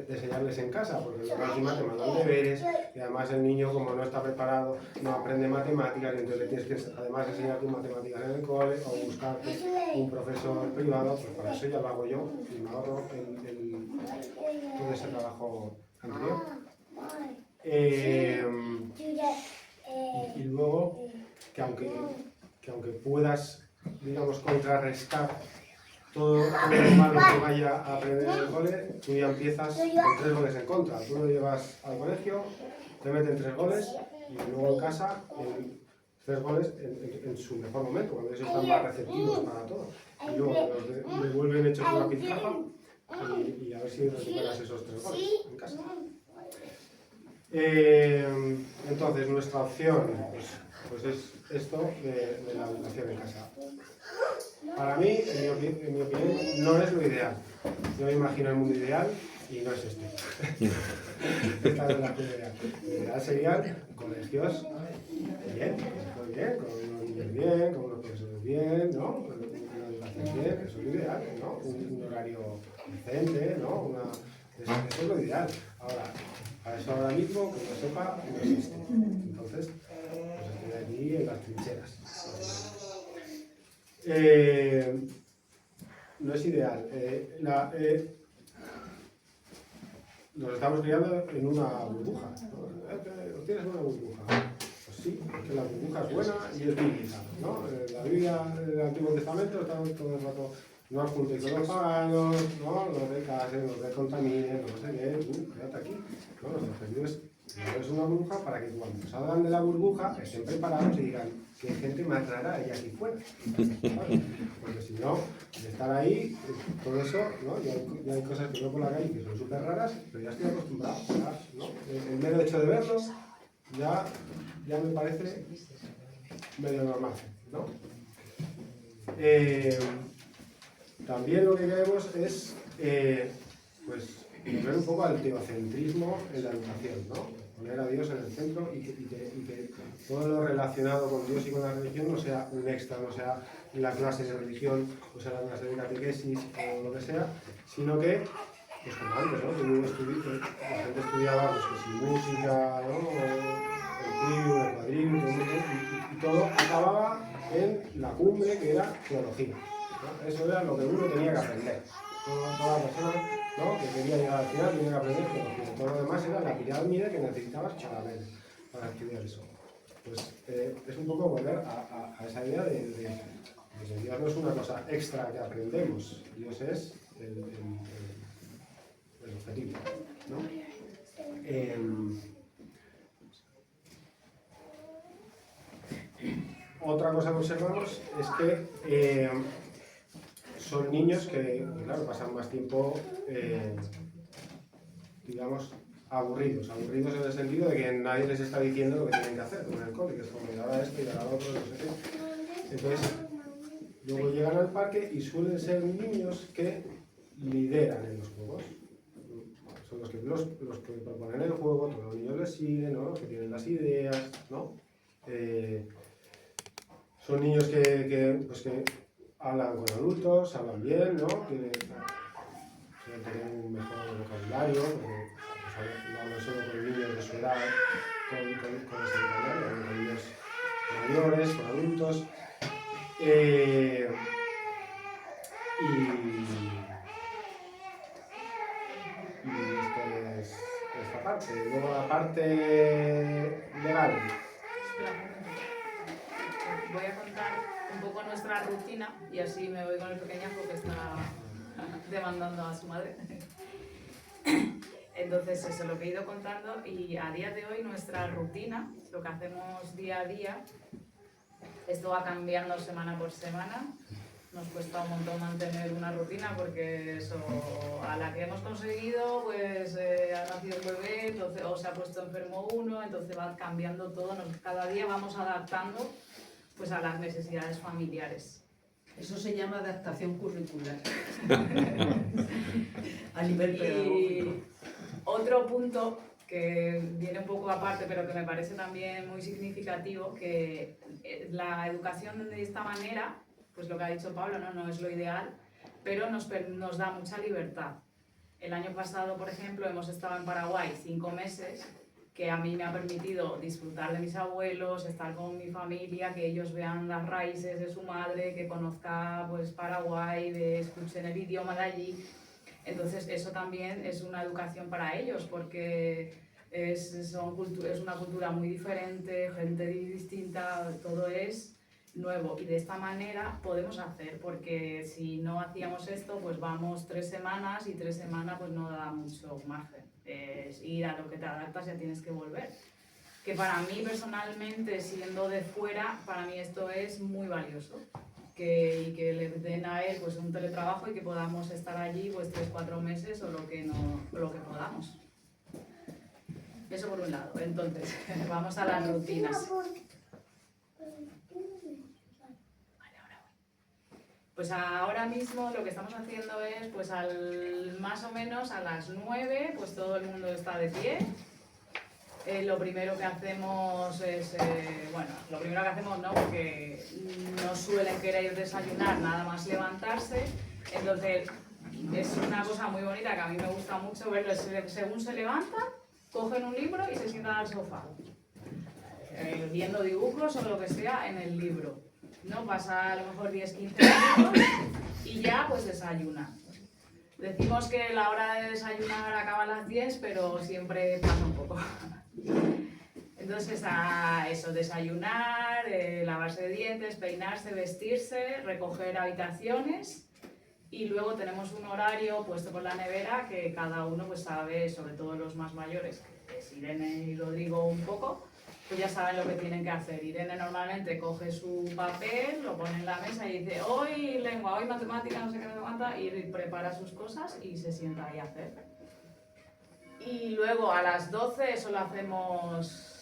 enseñarles en casa, porque luego encima te mandan deberes, y además el niño, como no está preparado, no aprende matemáticas, y entonces le tienes que además enseñar tus matemáticas en el cole, o buscarte un profesor privado, pues para eso ya lo hago yo, y me ahorro todo ese trabajo anterior. Y luego, que aunque puedas, digamos, contrarrestar todo lo malo que vaya a aprender en el cole, tú ya empiezas con 3 goles en contra. Tú lo llevas al colegio, te meten 3 goles y luego en casa 3 goles en su mejor momento, cuando ellos están más receptivos para todo. Y luego los devuelven hechos una piltrafa y a ver si recuperas esos 3 goles en casa. Entonces, nuestra opción pues es esto de la educación en casa. Para mí, en mi opinión, no es lo ideal. Yo me imagino el mundo ideal y no es este. Esta es la primera. Ideal serían colegios bien, muy bien, con unos niños bien, con unos profesores bien, ¿no? Una educación bien, eso es lo ideal, ¿no? Un horario decente, ¿no? Eso es lo ideal. Ahora, a eso ahora mismo, que no sepa, no existe. Entonces, pues estoy aquí en las trincheras. No es ideal. Nos estamos criando en una burbuja, ¿no? ¿Tienes una burbuja? Pues sí, porque la burbuja es buena y es bíblica, ¿no? La Biblia del Antiguo Testamento está todo el rato, no os juntéis con los paganos, ¿no? No te casen, no te contaminen, no sé qué, quédate aquí. ¿No? Los objetivos es una burbuja para que cuando salgan de la burbuja estén preparados y digan qué gente más rara hay aquí fuera. ¿Sabes? Porque si no, de estar ahí, todo eso, ¿no? Ya hay cosas que veo por la calle que son súper raras, pero ya estoy acostumbrado, ¿no? El mero hecho de verlo ya me parece medio normal, ¿no? También lo que queremos es pues volver un poco al teocentrismo en la educación, ¿no? Poner a Dios en el centro y que todo lo relacionado con Dios y con la religión no sea un extra, no sea la clase de religión, o sea la clase de catequesis o lo que sea, sino que, pues como antes, ¿no? La gente estudiaba pues, que si música, ¿no? El trío, el cuadril, y todo acababa en la cumbre que era teología, ¿no? Eso era lo que uno tenía que aprender. Toda persona, ¿no? Que quería llegar al final tenía que aprender teología. Todo lo demás era la pirámide que necesitabas para estudiar eso. Pues es un poco volver a esa idea de que Dios no es una cosa extra que aprendemos, Dios es el objetivo, ¿no? Otra cosa que observamos es que son niños que, claro, pasan más tiempo, digamos, aburridos en el sentido de que nadie les está diciendo lo que tienen que hacer, como en el cole, que es como ahora esto y ahora lo otro, no sé qué. Entonces, luego llegan al parque y suelen ser niños que lideran en los juegos. Son los que proponen el juego, todos los niños les siguen, ¿no? Los que tienen las ideas, ¿no? Son niños que hablan con adultos, hablan bien, ¿no? Suelen tener un mejor vocabulario, porque pues, no hablan solo con niños de su edad, con ese vocabulario, hablan con niños mayores, con adultos. Y esto es esta parte. Luego la parte legal. Voy a contar un poco nuestra rutina y así me voy con el pequeñajo que está demandando a su madre. Entonces eso es lo que he ido contando y a día de hoy nuestra rutina, lo que hacemos día a día, esto va cambiando semana por semana. Nos cuesta un montón mantener una rutina porque eso, a la que hemos conseguido, pues ha nacido un bebé, entonces, o se ha puesto enfermo uno, entonces va cambiando todo, cada día vamos adaptando pues, a las necesidades familiares. Eso se llama adaptación curricular a nivel pedagógico. Y otro punto que viene un poco aparte, pero que me parece también muy significativo, que la educación de esta manera, pues lo que ha dicho Pablo, no es lo ideal, pero nos da mucha libertad. El año pasado, por ejemplo, hemos estado en Paraguay 5 meses, que a mí me ha permitido disfrutar de mis abuelos, estar con mi familia, que ellos vean las raíces de su madre, que conozca pues, Paraguay, escuchen el idioma de allí. Entonces eso también es una educación para ellos, porque es una cultura muy diferente, gente distinta, todo es nuevo y de esta manera podemos hacer, porque si no hacíamos esto pues vamos 3 semanas y 3 semanas pues no da mucho margen, es ir a lo que te adaptas, ya tienes que volver, que para mí personalmente, siendo de fuera, para mí esto es muy valioso, y que le den a él pues un teletrabajo y que podamos estar allí pues 3-4 meses o lo que podamos. Eso por un lado. Entonces vamos a las rutinas. Pues ahora mismo lo que estamos haciendo es, pues más o menos a las 9, pues todo el mundo está de pie. Lo primero que hacemos es, bueno, lo primero que hacemos no, porque no suelen querer desayunar nada más levantarse, entonces es una cosa muy bonita que a mí me gusta mucho verlo, según se levantan, cogen un libro y se sientan al sofá, viendo dibujos o lo que sea en el libro, ¿no? Pasa a lo mejor 10-15 minutos y ya pues desayunan. Decimos que la hora de desayunar acaba a las 10, pero siempre pasa un poco. Entonces, a eso, desayunar, lavarse de dientes, peinarse, vestirse, recoger habitaciones y luego tenemos un horario puesto por la nevera que cada uno pues sabe, sobre todo los más mayores, que es Irene y Rodrigo un poco, pues ya saben lo que tienen que hacer. Irene normalmente coge su papel, lo pone en la mesa y dice hoy lengua, hoy matemática, no sé qué, no aguanta, y prepara sus cosas y se sienta ahí a hacer. Y luego a las 12, eso lo hacemos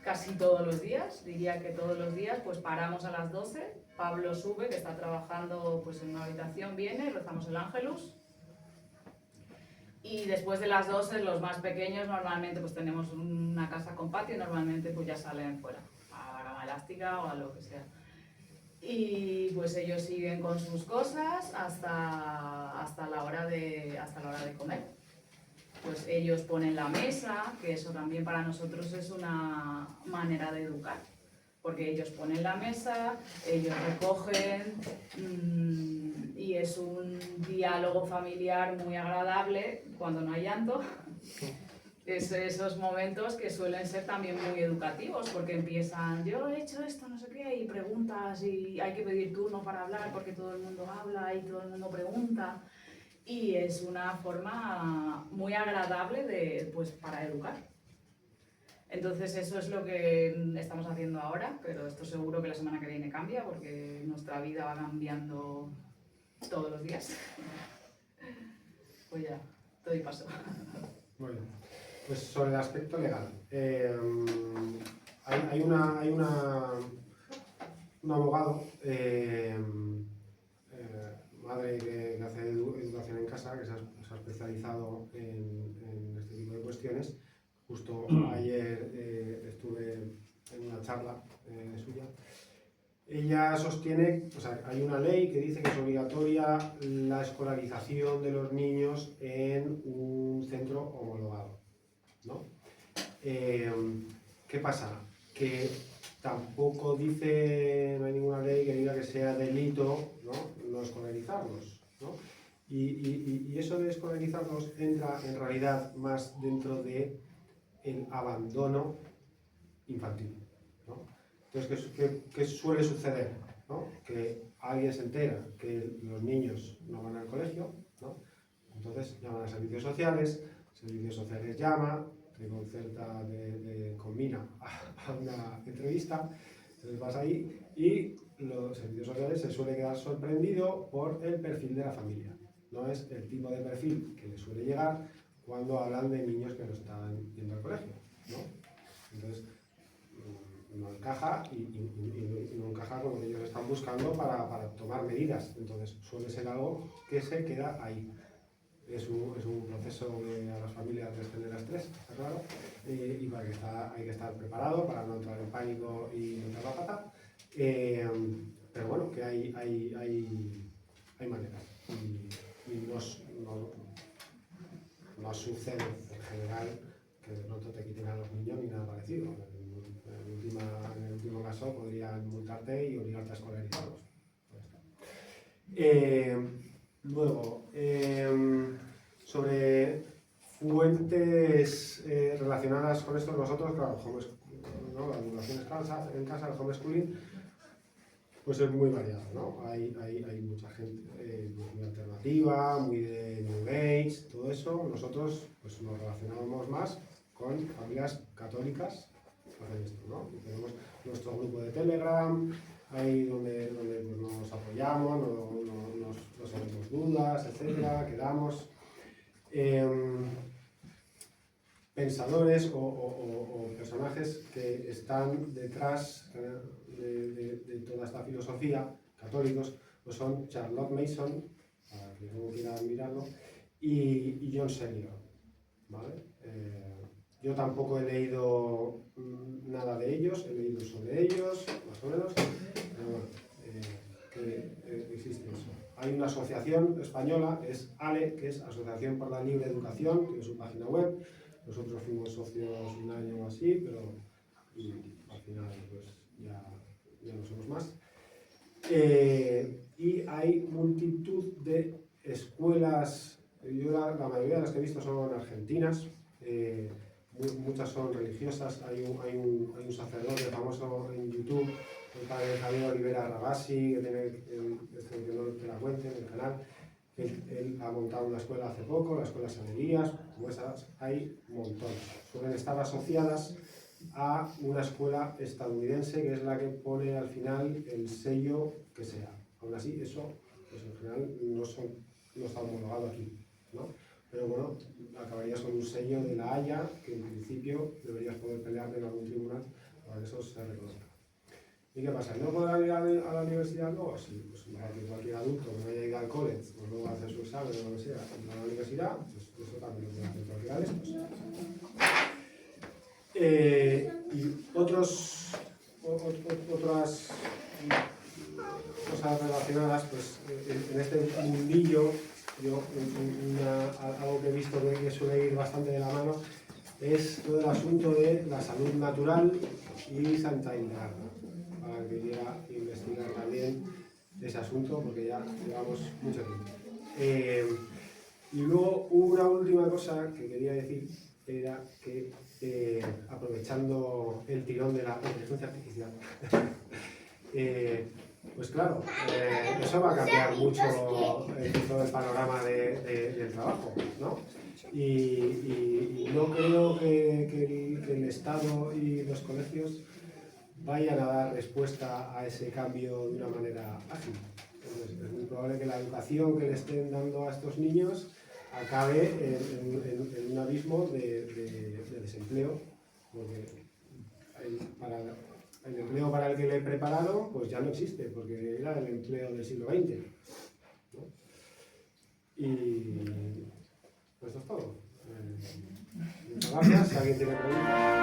casi todos los días, diría que todos los días, pues paramos a las 12, Pablo sube, que está trabajando pues en una habitación, viene, rezamos el Ángelus. Y después de las 12, los más pequeños normalmente pues tenemos una casa con patio y normalmente pues ya salen fuera, a la cama elástica o a lo que sea. Y pues ellos siguen con sus cosas hasta la hora de comer. Pues ellos ponen la mesa, que eso también para nosotros es una manera de educar, porque ellos ponen la mesa, ellos recogen y es un diálogo familiar muy agradable cuando no hay llanto. Esos momentos que suelen ser también muy educativos, porque empiezan, yo he hecho esto, no sé qué, y preguntas, y hay que pedir turno para hablar porque todo el mundo habla y todo el mundo pregunta. Y es una forma muy agradable pues, para educar. Entonces eso es lo que estamos haciendo ahora, pero esto seguro que la semana que viene cambia porque nuestra vida va cambiando todos los días. Pues ya, doy paso. Bueno, pues sobre el aspecto legal. Hay un abogado, madre que hace educación en casa, que se ha especializado en este tipo de cuestiones. Justo ayer estuve en una charla suya. Ella sostiene, o sea, hay una ley que dice que es obligatoria la escolarización de los niños en un centro homologado, ¿no? ¿Qué pasa? Que tampoco dice, no hay ninguna ley que diga que sea delito, no escolarizarlos, ¿no? Y eso de escolarizarlos entra en realidad más dentro de el abandono infantil, ¿no? Entonces, ¿qué suele suceder? ¿No? Que alguien se entera que los niños no van al colegio, ¿no? Entonces llaman a servicios sociales llama, te concerta, combina a una entrevista, entonces vas ahí y los servicios sociales se suele quedar sorprendido por el perfil de la familia. No es el tipo de perfil que les suele llegar cuando hablan de niños que no están yendo al colegio, ¿no? Entonces, no encaja y no encaja con lo que ellos están buscando para tomar medidas. Entonces, suele ser algo que se queda ahí. Es un proceso que a las familias les genera estrés, está claro, y para que hay que estar preparado para no entrar en pánico y meter la pata. Pero bueno, que hay maneras. Y no sucede en general que de pronto te quiten a los niños ni nada parecido. En el último caso podrían multarte y obligarte a escolarizarlos. Luego, sobre fuentes relacionadas con esto, nosotros, claro, la educación en casa, el homeschooling, pues es muy variado, ¿no? Hay mucha gente muy alternativa, muy de New Age, todo eso. Nosotros pues, nos relacionamos más con familias católicas que hacen esto, ¿no? Y tenemos nuestro grupo de Telegram, ahí donde pues, nos apoyamos, nos resolvemos dudas, etcétera, quedamos. Pensadores o personajes que están detrás de toda esta filosofía, católicos, pues son Charlotte Mason, para que luego quiera mirarlo, y John Senior, ¿vale? Yo tampoco he leído nada de ellos, he leído sobre ellos, más o menos, pero bueno, que existe eso. Hay una asociación española, es ALE, que es Asociación por la Libre Educación, tiene su página web. Nosotros fuimos socios un año o así, pero al final pues ya no somos más. Y hay multitud de escuelas, yo la mayoría de las que he visto son argentinas, muchas son religiosas. Hay un sacerdote famoso en YouTube, el padre Javier Olivera Rabasi, que tiene que no te la cuente en el canal. Él ha montado una escuela hace poco, la escuela Sanerías, como esas hay un montón. Suelen estar asociadas a una escuela estadounidense, que es la que pone al final el sello que sea. Aún así, eso pues en general no está homologado aquí, ¿no? Pero bueno, acabarías con un sello de la Haya, que en principio deberías poder pelearte en algún tribunal para que eso se reconozca. ¿Y qué pasa? ¿No podrá ir a la universidad luego? Sí, pues igual que cualquier adulto que vaya a ir al college, pues luego hacer su examen o lo que sea, y a la universidad, pues eso también lo puede hacer cualquiera de estos. Y otras cosas relacionadas, pues en este mundillo, yo algo que he visto que suele ir bastante de la mano es todo el asunto de la salud natural y sanidad integral, para el que quiera investigar también ese asunto, porque ya llevamos mucho tiempo. Y luego una última cosa que quería decir era que aprovechando el tirón de la inteligencia artificial, pues claro, eso va a cambiar mucho todo el panorama del trabajo, ¿no? Y no creo que el Estado y los colegios vayan a dar respuesta a ese cambio de una manera ágil. Entonces, es muy probable que la educación que le estén dando a estos niños acabe en un abismo de desempleo, porque el empleo para el que le prepararon pues ya no existe, porque era el empleo del siglo XX, ¿no? Y pues esto es todo. Muchas gracias. Si alguien tiene preguntas.